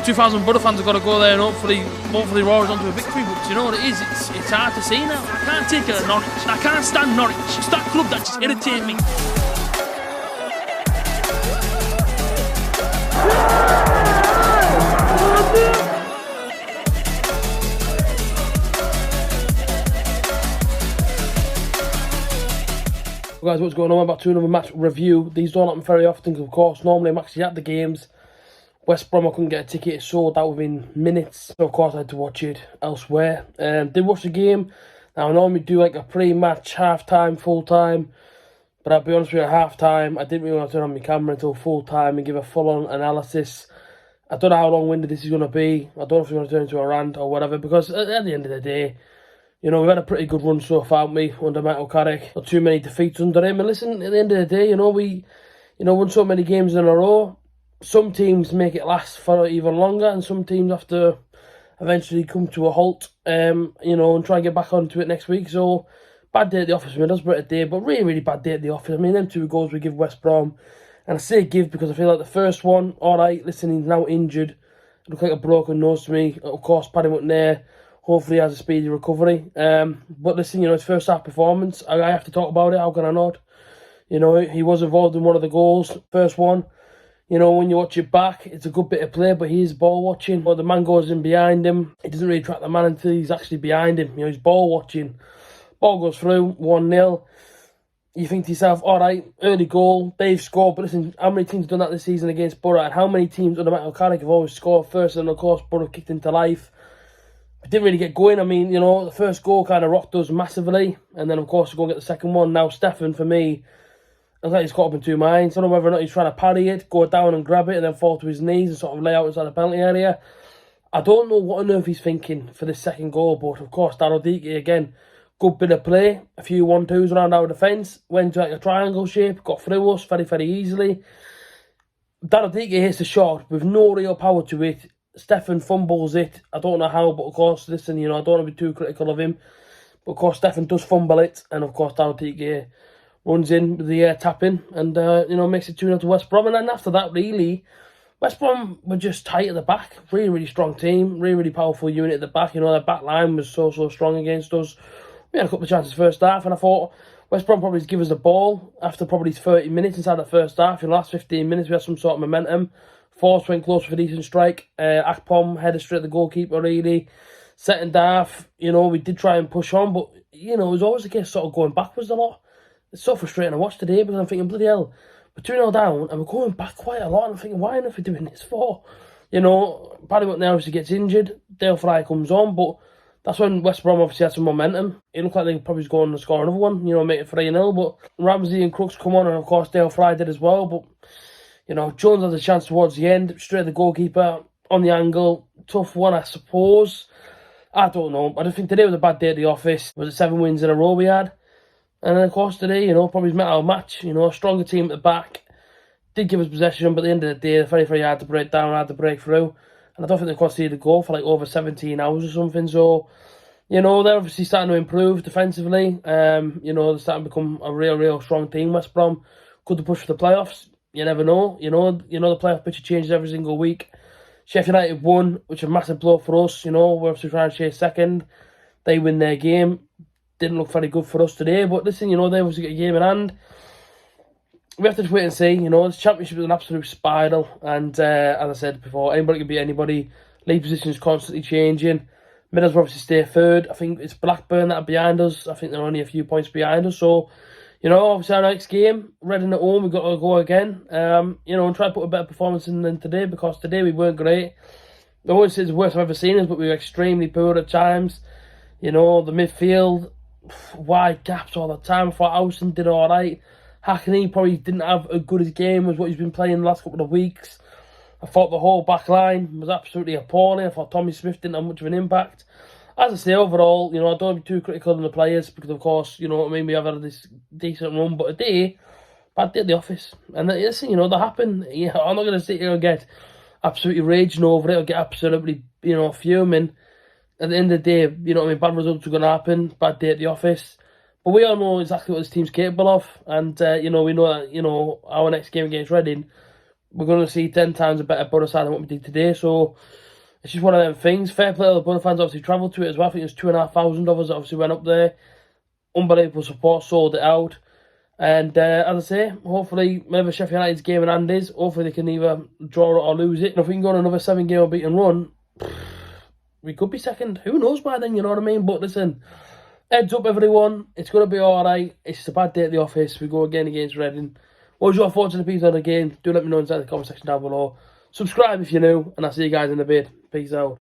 2,000 Borough fans have got to go there and hopefully roar us onto a victory. But you know what it is? It's hard to see now. I can't take it at Norwich. I can't stand Norwich. It's that club that just irritates me. Guys, what's going on? I'm back to another match review. These don't happen very often, of course. Normally I'm actually at the games. West Brom, I couldn't get a ticket. It sold out within minutes, so of course I had to watch it elsewhere. Did watch the game. Now I normally do like a pre-match, half-time, full-time, but I'll be honest with you, at half-time I didn't really want to turn on my camera until full-time and give a full-on analysis. I don't know how long-winded this is going to be. I don't know if it's going to turn into a rant or whatever, because at the end of the day, you know, we've had a pretty good run so far, haven't we, under Michael Carrick. Not too many defeats under him. And listen, at the end of the day, we won so many games in a row. Some teams make it last for even longer, and some teams have to eventually come to a halt, and try and get back onto it next week. So, bad day at the office for Middlesbrough today, but really, really bad day at the office. I mean, them 2 goals we give West Brom, and I say give because I feel like the first one, alright, listen, he's now injured. It looked like a broken nose to me. Of course, Paddy McNair hopefully has a speedy recovery. But listen, his first half performance, I have to talk about it. How can I not? He was involved in one of the goals. First one, when you watch it back, it's a good bit of play, but he is ball watching. Well, the man goes in behind him. He doesn't really track the man until he's actually behind him. He's ball watching. Ball goes through, 1-0. You think to yourself, all right, early goal, they've scored. But listen, how many teams have done that this season against Borough? And how many teams under Michael Carrick have always scored first? And of course, Borough kicked into life. It didn't really get going. I mean, the first goal kind of rocked us massively. And then, of course, we go and get the second one. Now, Stefan, for me, I think he's caught up in 2 minds. I don't know whether or not he's trying to parry it, go down and grab it, and then fall to his knees and sort of lay out inside the penalty area. I don't know what on earth he's thinking for this second goal. But, of course, A.J.T, again, good bit of play. A few 1-2s around our defence. Went to like a triangle shape, got through us very, very easily. A.J.T hits the shot with no real power to it. Stefan fumbles it. I don't know how, but of course, listen, I don't want to be too critical of him. But of course, Stefan does fumble it. And of course, A.J.T runs in with the tap-in and, makes it 2-0 to West Brom. And then after that, really, West Brom were just tight at the back. Really, really strong team. Really, really powerful unit at the back. Their back line was so strong against us. We had a couple of chances first half, and I thought West Brom probably give us the ball after probably 30 minutes inside the first half. In the last 15 minutes, we had some sort of momentum. Force went close for a decent strike. Akpom headed straight at the goalkeeper, really. Second half, we did try and push on, but, it was always the case sort of going backwards a lot. It's so frustrating to watch today because I'm thinking, bloody hell, we're 2-0 down and we're going back quite a lot. And I'm thinking, why on earth are we doing this for? Paddy McNair obviously gets injured. Dale Fry comes on, but that's when West Brom obviously had some momentum. It looked like they probably was going to score another one, make it 3-0. But Ramsey and Crooks come on, and of course Dale Fry did as well. But Jones had a chance towards the end, straight at the goalkeeper, on the angle. Tough one, I suppose. I don't know. I just think today was a bad day at the office. Was it 7 wins in a row we had? And then, of course, today, probably met our match. A stronger team at the back. Did give us possession, but at the end of the day, they're very, very hard to break down, hard to break through. And I don't think they conceded a goal for like over 17 hours or something. So, they're obviously starting to improve defensively. They're starting to become a real, real strong team, West Brom. Could they push for the playoffs? You never know. The playoff picture changes every single week. Sheffield United won, which is a massive blow for us. We're obviously trying to chase second. They win their game. Didn't look very good for us today. But listen, they obviously get a game in hand. We have to just wait and see. This championship is an absolute spiral. And as I said before, anybody can beat anybody. League position is constantly changing. Middlesbrough obviously stay third. I think it's Blackburn that are behind us. I think they're only a few points behind us. So, obviously our next game, Reading at home, we've got to go again. And try to put a better performance in than today, because today we weren't great. I won't say it's the worst I've ever seen us, but we were extremely poor at times. The midfield, wide gaps all the time. I thought Howson did all right. Hackney probably didn't have as good a game as what he's been playing the last couple of weeks. I thought the whole back line was absolutely appalling. I thought Tommy Smith didn't have much of an impact. As I say, overall, I don't want to be too critical of the players because, of course, we have had this decent run. But today, bad day at the office. And listen, that happened. I'm not going to sit here and get absolutely raging over it or get absolutely, fuming. At the end of the day, bad results are going to happen. Bad day at the office. But we all know exactly what this team's capable of. And, we know that, our next game against Reading we're going to see 10 times a better Borough side than what we did today. So it's just one of them things. Fair play to the Borough fans, obviously travelled to it as well. I think it was 2,500 of us that obviously went up there. Unbelievable support, sold it out. And as I say, hopefully, whenever Sheffield United's game in hand is, hopefully they can either draw it or lose it. And if we can go on another 7-game unbeaten run, we could be second. Who knows by then, you know what I mean? But listen, heads up everyone, it's going to be alright. It's just a bad day at the office. We go again against Reading. What was your thoughts on the piece of the game? Do let me know inside the comment section down below. Subscribe if you're new, and I'll see you guys in a bit. Peace out.